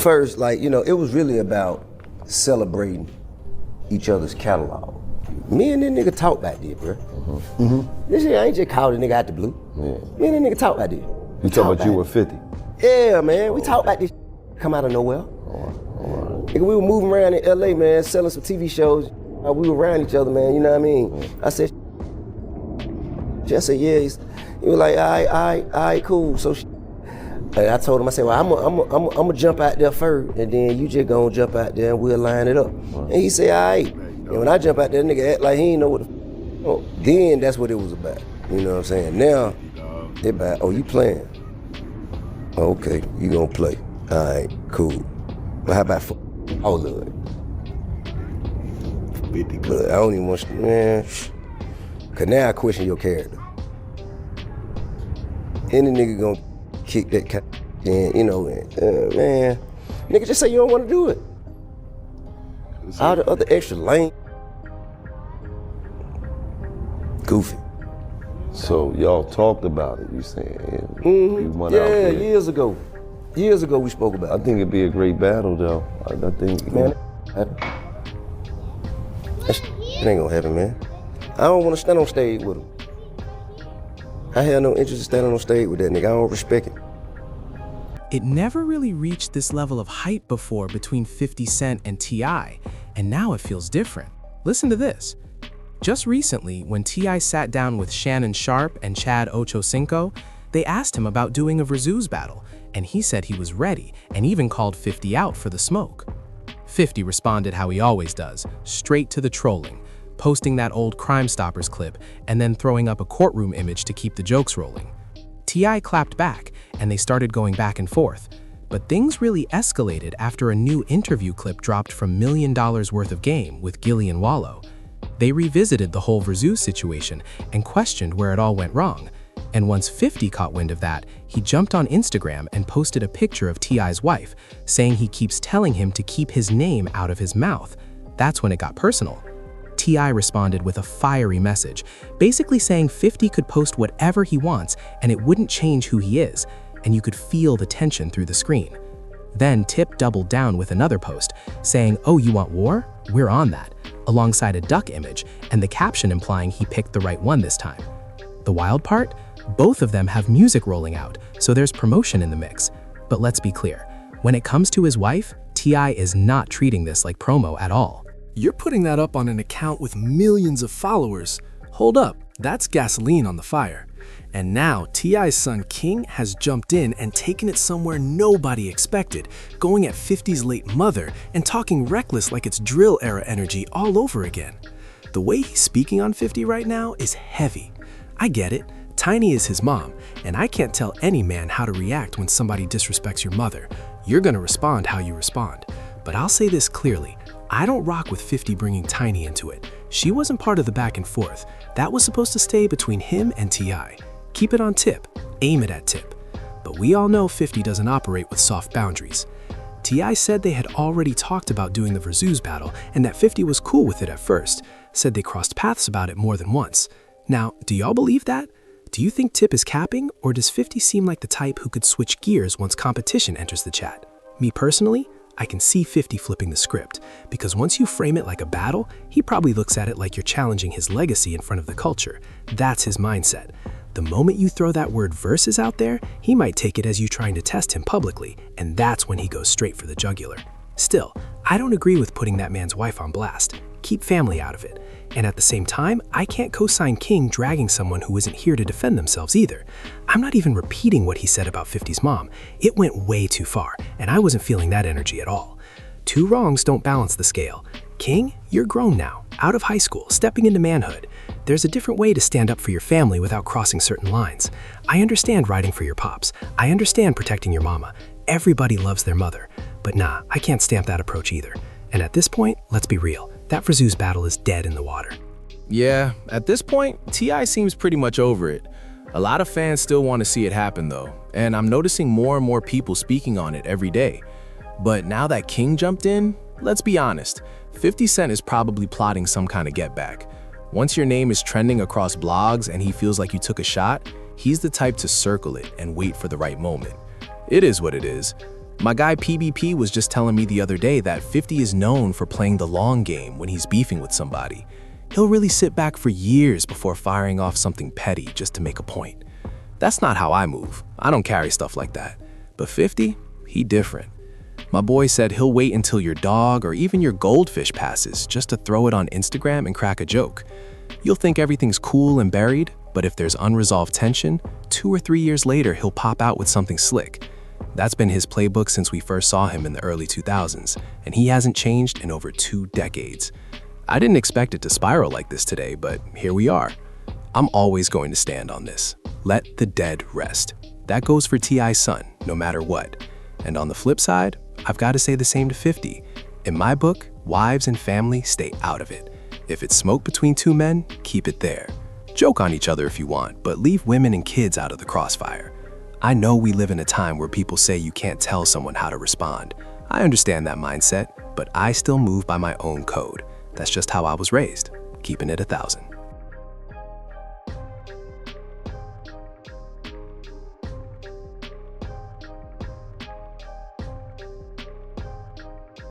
first, like, you know, it was really about celebrating each other's catalog. Me and this nigga talk back there, bro. This shit, I ain't just called a nigga out the blue. Me and this nigga talk back there. You talking about you were 50? Yeah, man, we talk about this come out of nowhere. Nigga, we were moving around in LA, man, selling some TV shows. We were around each other, man, you know what I mean? I said, yeah. He was like, all right, cool. So I told him, I said, well, I'm gonna jump out there first, and then you just gonna jump out there and we'll line it up. And he said, all right. And when I jump out there, nigga act like he ain't know what the then that's what it was about. You know what I'm saying? Now, they about, oh, you playing? Oh, okay, you gonna play. All right, cool. Well, how about all of it? 50 But I don't even want to, man, cause now I question your character. Any nigga gonna kick that cat, and you know, man, nigga just say you don't want to do it. All the other extra lame, goofy. So y'all talked about it, you saying? You went out there. Years ago. Years ago we spoke about it. I think it'd be a great battle though. I think, man, it ain't gonna happen, man. I don't want to stand on stage with him. I have no interest in standing on stage with that nigga. I don't respect him. It never really reached this level of hype before between 50 Cent and T.I., and now it feels different. Listen to this. Just recently, when T.I. sat down with Shannon Sharpe and Chad Ochocinco, they asked him about doing a Versus battle, and he said he was ready and even called 50 out for the smoke. 50 responded how he always does, straight to the trolling, posting that old Crime Stoppers clip and then throwing up a courtroom image to keep the jokes rolling. T.I. clapped back, and they started going back and forth. But things really escalated after a new interview clip dropped from $1 Million Worth of Game with Gillian Wallow. They revisited the whole Versus situation and questioned where it all went wrong. And once 50 caught wind of that, he jumped on Instagram and posted a picture of T.I.'s wife, saying he keeps telling him to keep his name out of his mouth. That's when it got personal. T.I. responded with a fiery message, basically saying 50 could post whatever he wants and it wouldn't change who he is, and you could feel the tension through the screen. Then Tip doubled down with another post, saying, "Oh, you want war? We're on that," alongside a duck image and the caption implying he picked the right one this time. The wild part? Both of them have music rolling out, so there's promotion in the mix. But let's be clear, when it comes to his wife, T.I. is not treating this like promo at all. You're putting that up on an account with millions of followers. Hold up, that's gasoline on the fire. And now T.I.'s son King has jumped in and taken it somewhere nobody expected, going at 50's late mother and talking reckless like it's drill era energy all over again. The way he's speaking on 50 right now is heavy. I get it. Tiny is his mom, and I can't tell any man how to react when somebody disrespects your mother. You're gonna respond how you respond. But I'll say this clearly, I don't rock with 50 bringing Tiny into it. She wasn't part of the back and forth. That was supposed to stay between him and T.I. Keep it on Tip, aim it at Tip. But we all know 50 doesn't operate with soft boundaries. T.I. said they had already talked about doing the Versus battle and that 50 was cool with it at first, said they crossed paths about it more than once. Now, do y'all believe that? Do you think Tip is capping, or does 50 seem like the type who could switch gears once competition enters the chat? Me personally, I can see 50 flipping the script, because once you frame it like a battle, he probably looks at it like you're challenging his legacy in front of the culture. That's his mindset. The moment you throw that word versus out there, he might take it as you trying to test him publicly, and that's when he goes straight for the jugular. Still, I don't agree with putting that man's wife on blast. Keep family out of it. And at the same time, I can't co-sign King dragging someone who isn't here to defend themselves either. I'm not even repeating what he said about 50's mom. It went way too far, and I wasn't feeling that energy at all. Two wrongs don't balance the scale. King, you're grown now, out of high school, stepping into manhood. There's a different way to stand up for your family without crossing certain lines. I understand riding for your pops. I understand protecting your mama. Everybody loves their mother. But nah, I can't stamp that approach either. And at this point, let's be real. That Versus battle is dead in the water. Yeah, at this point, T.I. seems pretty much over it. A lot of fans still want to see it happen though, and I'm noticing more and more people speaking on it every day. But now that King jumped in, let's be honest, 50 Cent is probably plotting some kind of get back. Once your name is trending across blogs and he feels like you took a shot, he's the type to circle it and wait for the right moment. It is what it is. My guy PBP was just telling me the other day that 50 is known for playing the long game when he's beefing with somebody. He'll really sit back for years before firing off something petty just to make a point. That's not how I move. I don't carry stuff like that. But 50, he different. My boy said he'll wait until your dog or even your goldfish passes just to throw it on Instagram and crack a joke. You'll think everything's cool and buried, but if there's unresolved tension, 2 or 3 years later he'll pop out with something slick. That's been his playbook since we first saw him in the early 2000s, and he hasn't changed in over 2 decades. I didn't expect it to spiral like this today, but here we are. I'm always going to stand on this. Let the dead rest. That goes for T.I.'s son, no matter what. And on the flip side, I've got to say the same to 50. In my book, wives and family stay out of it. If it's smoke between 2 men, keep it there. Joke on each other if you want, but leave women and kids out of the crossfire. I know we live in a time where people say you can't tell someone how to respond. I understand that mindset, but I still move by my own code. That's just how I was raised, keeping it 1,000.